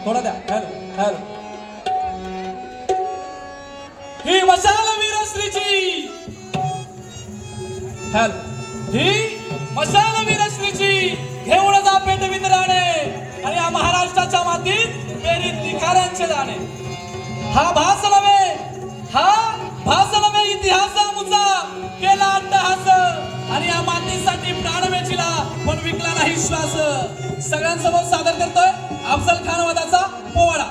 थोड़ा द्या हॅलो ही मशाल वीरश्रीची ही मशाल वीरश्रीची घेऊन जा पेटवीत राणे आणि या महाराष्ट्राच्या मातीत पेरीत निखारांचे दाणे हा भास नव्हे इतिहासामुचा केला अट्टहास आणि या मातीसाठी प्राण वेचिला पण विकला नाही श्वास सगळ्यांसमोर सादर करतोय अफजल खान वादाचा पोवाडा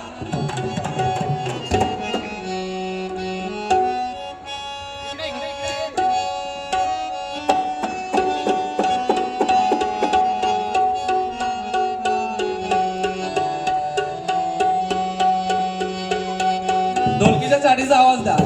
ढोलकीच्या चाडीचा आवाज द्या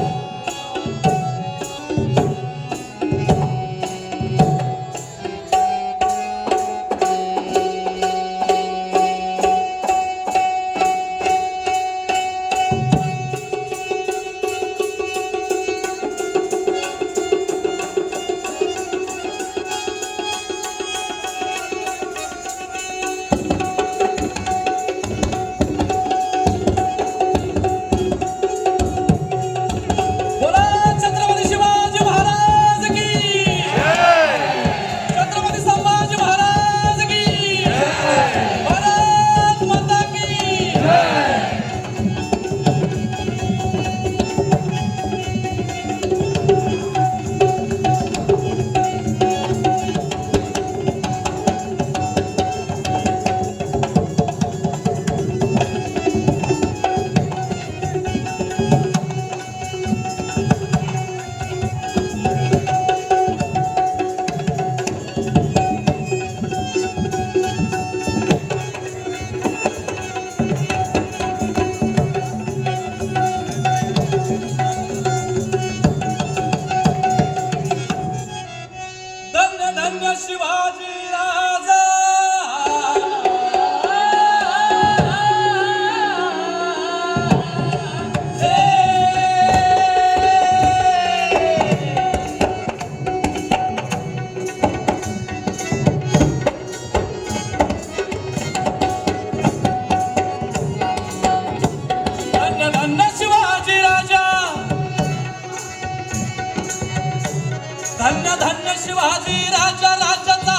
धन्य धन्य शिवाजी राजा राजाचा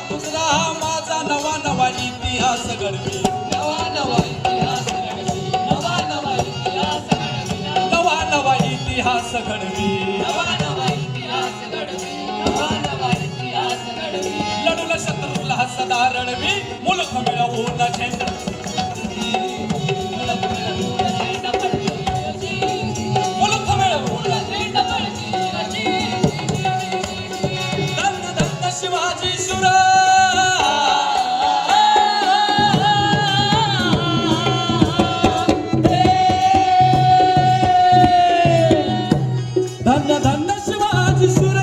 मुजरा माझा नवा नवा इतिहास घडवी नवा नवा इतिहास घडवी नवा नवा इतिहास घडवी नवा नवा इतिहास घडवी नवा नवा इतिहास घडवी नवा नवा इतिहास घडवी लढूला शत्रूला सदा रणवी मुलख मिळवून झेंडा शिवाजी शूर धन्य धन्य शिवाजी शूर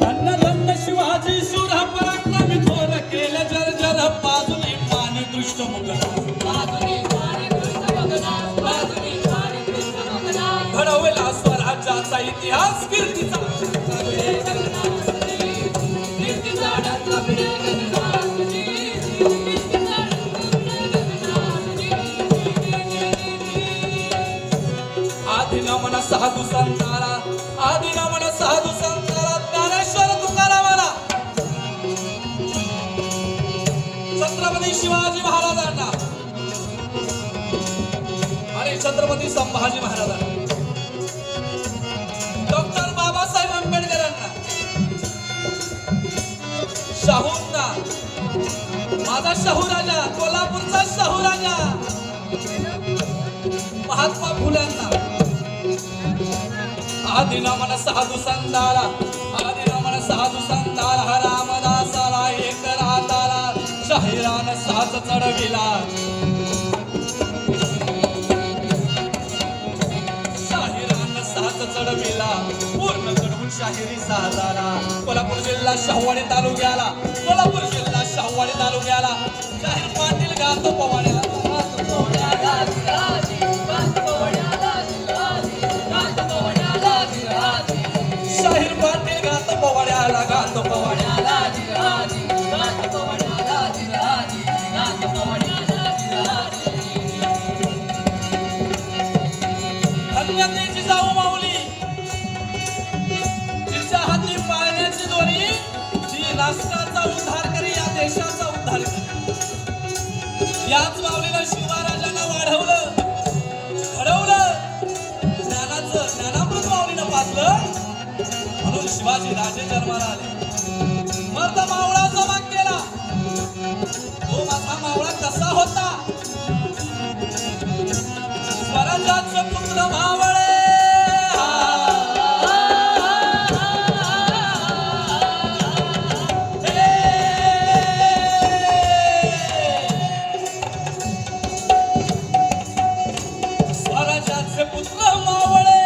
धन्य धन्य शिवाजी शूर पराक्रमी थोर केले जर जर बाजूने पाणी दृष्ट घडवला स्वराज्याचा इतिहास कीर्तीचा आदिनामन साधू संतारा आदिनामन साधू संतारा ज्ञानेश्वर तुकारामाला छत्रपती शिवाजी महाराजांना आणि छत्रपती संभाजी महाराजांना डॉक्टर बाबासाहेब आंबेडकरांना शाहूंना माझा शाहू राजा कोल्हापूरचा शाहू राजा महात्मा फुल्यांना आदिनामन साधू संतारा आदिनामन साधू संतारा हा रामदासाला एक राताला शाहिरान साज चढविला शाहिरान साज चढविला पूर्ण कडून शाहिरी साजारा. कोल्हापूर जिल्हा शाहूवाडी तालुक्याला शाहीर पाटील गातो पोवाड्याला. शाहीर पाटील गातो पोवाड्याला. धन्यतेची जाऊ माऊली, जिच्या हाती पाळण्याची दोरी, जी राष्ट्राचा उद्धार करी, या देशाचा उद्धार करी. याच माऊलीनं शिवराजांना वाढवलं, घडवलं. ज्ञानामृत माऊलीनं पाजलं, म्हणून शिवाजी राजे जन्माला आले. मर्द मावळा जमा केला. तो माझा मावळा कसा होता? स्वराज्याचे पुत्र मावळे. स्वराज्याचे पुत्र मावळे.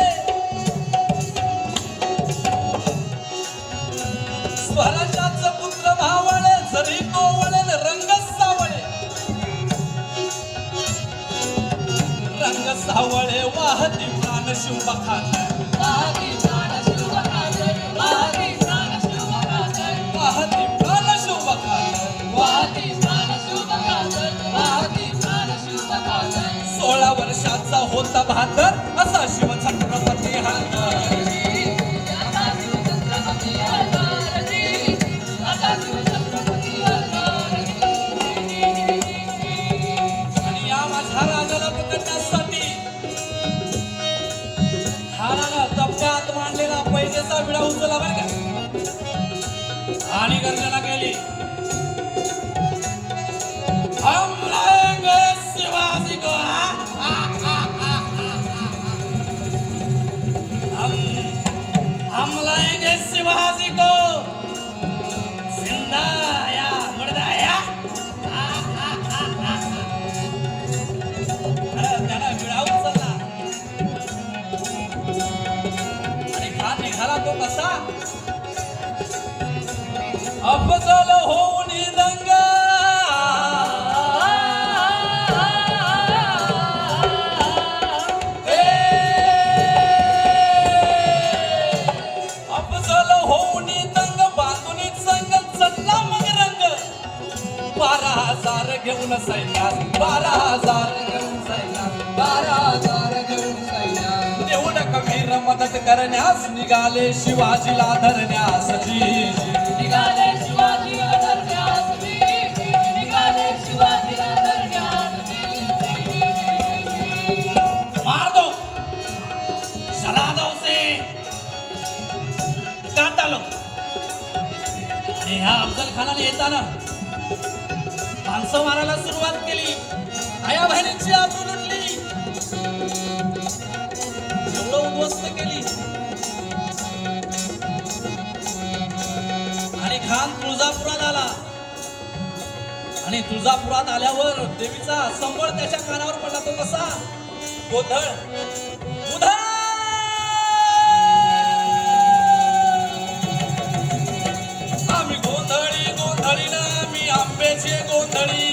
स्वराज्याचे पुत्र मावळे. जरी कोवळे रंग सावळे. रंग सावळे वाहती प्राण शुंभखात. वाहती प्राण शुंभखात. शुंभखात. 16 वर्षाचा होता बहादर, असा शिवछत्रपती हलकर. आणि या माझ्या राजाला पकडण्यासाठी खानानं तप्प्यात मांडलेला पैजेचा विडा उचलला बरं का, आणि गर्जना केली. हम लाएंगे शिवाजी को. हम लाएंगे शिवाजी को. जिंदा या मुर्दा या. त्याला विडा उचलला आणि खान निघाला तो कसा? अफजल होऊन दंगा. अफजल होऊन दंग बांधून संग चढला मग रंग. 12,000 घेऊन सैन्यात. 12,000 घेऊन सैन्यात. 12,000 घेऊन सैन्यात. तेवढं कबीर मदत करण्यास निघाले शिवाजीला धरण्यास. जी निघाले शिवाजीला धरण्यास. निघाले शिवाजीला धरण्यास. मार दो, जला दो उसे, काटा लो. आणि ह्या अफजल खानाने येताना माणसं मारायला सुरुवात केली. आया बहिणींची आबरू लुटली, सगळं उद्ध्वस्त केली. आणि खान तुळजापुरात आला. आणि तुळजापुरात आल्यावर देवीचा संबळ त्याच्या कानावर पडला. तो कसा? गोंधळ. आम्ही गोंधळी गोंधळीनं आम्ही आंब्याचे गोंधळी.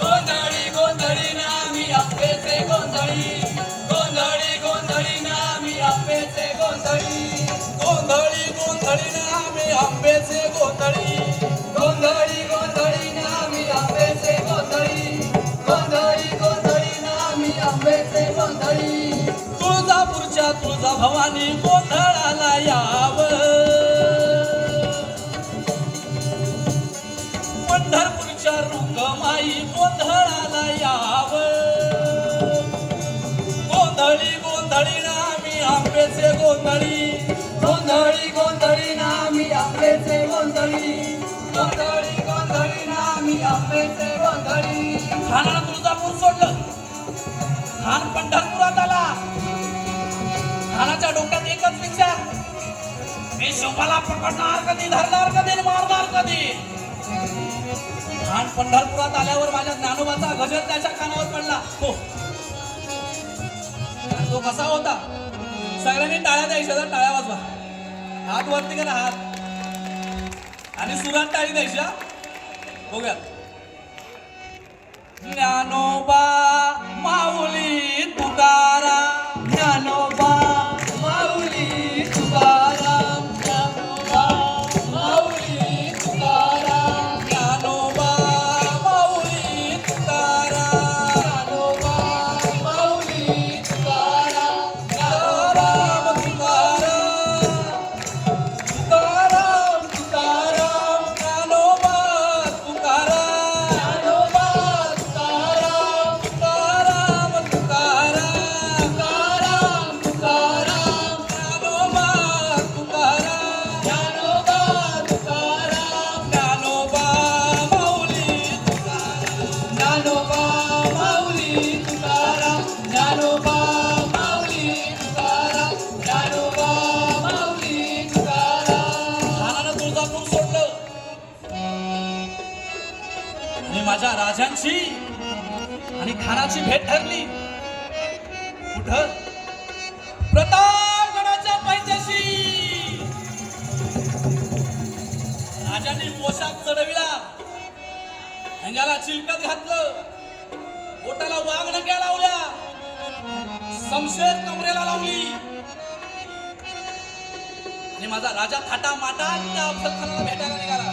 गोंधळी गोंधळीनं आम्ही आंब्याचे गोंधळी. गोंधळी गोंधळीनं आम्ही आंब्याचे गोंधळी. गोंधळी गोंधळीनं आम्ही आंब्याचे गोंधळी. गोंधळी गोंधळीनं आम्ही आंब्याचे गोंधळी. गोंधळी गोंधळीनं आम्ही आंब्याचे गोंधळी. तुळजापूरच्या तुळजा भवानी गोंधळाला यावं. पंढरपूरच्या रुक्माई गोंधळाला यावं. गोंधळी गोंधळीनं आम्ही आंब्याचे गोंधळी. गोंधळी गोंधळीनं आम्ही आंब्याचे गोंधळी. गोंधळी गोंधळीनं आम्ही आंब्याचे गोंधळी. खानानं तुळजापूर सोडलं. खान पंढरपुरात आला. खानाच्या डोक्यात एकच विचार, मी शोभाला पकडणार कधी, धरणार कधी, मारणार कधी. खान पंढरपुरात आल्यावर माझ्या ज्ञानोबाचा गजर त्याच्या कानावर पडला. हो, तो कसा होता? सगळ्यांनी टाळ्या द्यायच्या, टाळ्या वाजवा. हात वरती करा हात आणि सुरात टाळी द्यायच्या. बघूयात. ज्ञानोबा माऊली तुकाराम, ज्ञानोबा माऊली तुकाराम, ज्ञानोबा माऊली तुकाराम, ज्ञानोबा माऊली तुकाराम, ज्ञानोबा माऊली तुकाराम, तुकाराम तुकाराम तुकाराम तुकाराम, ज्ञानोबा तुकाराम, ज्ञानोबा तुकाराम, तुकाराम तुकाराम तुकाराम तुकाराम, ज्ञानोबा तुकाराम, ज्ञानोबा तुकाराम, ज्ञानोबा माऊली तुकाराम, ज्ञानोबा माऊली तुकाराम, ज्ञानोबा माऊली तुकाराम, ज्ञानोबा माऊली तुकाराम. खानानं तुळजापूर सोडलं आणि माझ्या राजांची आणि खानाची भेट ठरली. कुठं? प्रतापगडाच्या पायथ्याशी. राजांनी पोशाख चढविला, अंगाला चिलकत घातलं, बोटाला वाघनक्या लावल्या, समशेर कमरेला लावली आणि माझा राजा थाटा माटा त्या अफजलखानाला भेटायला निघाला.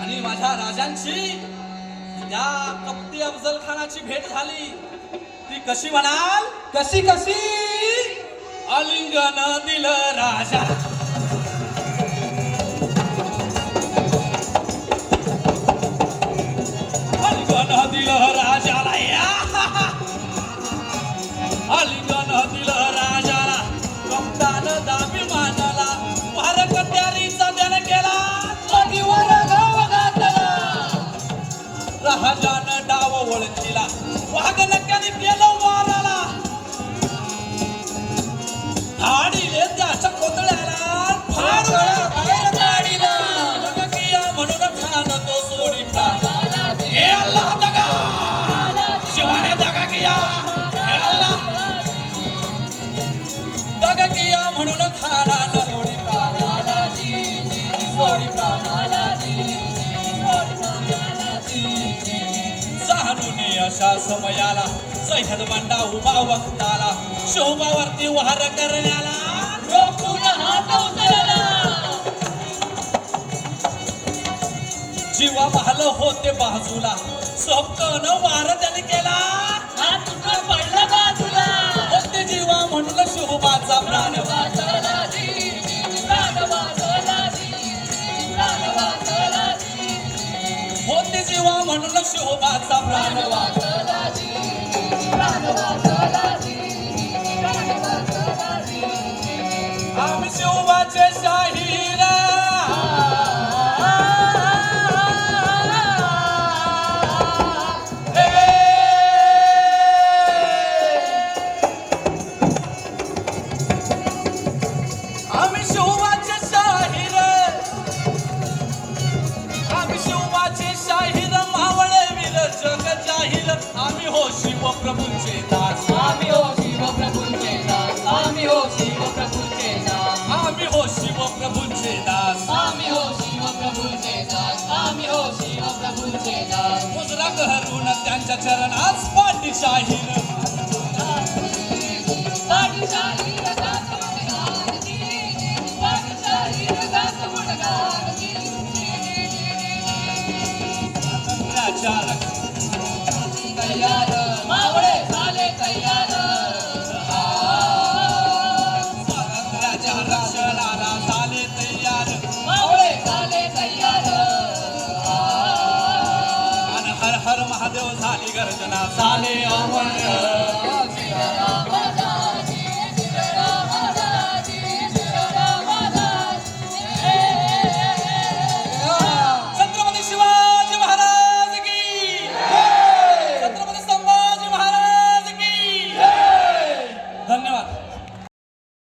आणि माझ्या राजांची त्या कपटी अफजल खानाची भेट झाली. ती कशी म्हणाल? कशी कशी आलिंगन दिलं राजा, आलिंगन दिलं राजाला, या आलिंगन दिलं राजाला, कप्तान दाबी मानला, वारकट्यारीचा ध्यान केला, नदीवर गाव घातला, राजानं डाव ओळखीला, वाघनक्याने केलं वाराला, धाडीले त्याच्या कोतळ्याला फाडून बाहेर काढीला, जगकिया म्हणून खान तो सोडी प्राणाला, हे अल्लाह दगा, शिवाने दगा किया, हे अल्लाह दगा किया म्हणून खानाला सोडी प्राणाला, सोडी प्राणाला जाणून अशा समयाला सह्याद बंडा उभा वक्ताला, शोभावरती वार करण्याला, रोखून हात उचलला, जीवा बहाल होते बाजूला, सपकन वार त्याने केला, हात उचलून पडला बाजूला, होते जीवा म्हणून शोभाचा प्राण वाचला जी, प्राण वाचला जी, प्राण वाचला जी, होते जीवा म्हणून शोभाचा प्राण प्राण वाचला जी, प्राण वाचला जी, प्राण वाचला जी. आम्ही शोभाचे शाहीर, आम्ही शोभाचे शाहीर, आम्ही शोभाचे शाहीर, मावळे वीर जग जाहीर, आम्ही हो शिव प्रभूंचे दास, आम्ही हो शिव प्रभूंचे दास, आम्ही हो शिव प्रभूंचे दास, आम्ही हो शिव प्रभूंचे दास, आम्ही हो शिव प्रभूंचे दास, आम्ही हो शिव प्रभूंचे दास. मुजरा करून त्यांच्या चरणास पाठी शाहीर, पाठीशाही रथात गुणगान जी, पाठीशाही रथात गुणगान जी. स्वातंत्र्याच्या तयार मावळे झाले तयार, स्वातंत्र्याच्या रक्षणाला झाले तयार, मावळे झाले तयार, आणि हर हर महादेव झाली गर्जना, झाले अमर.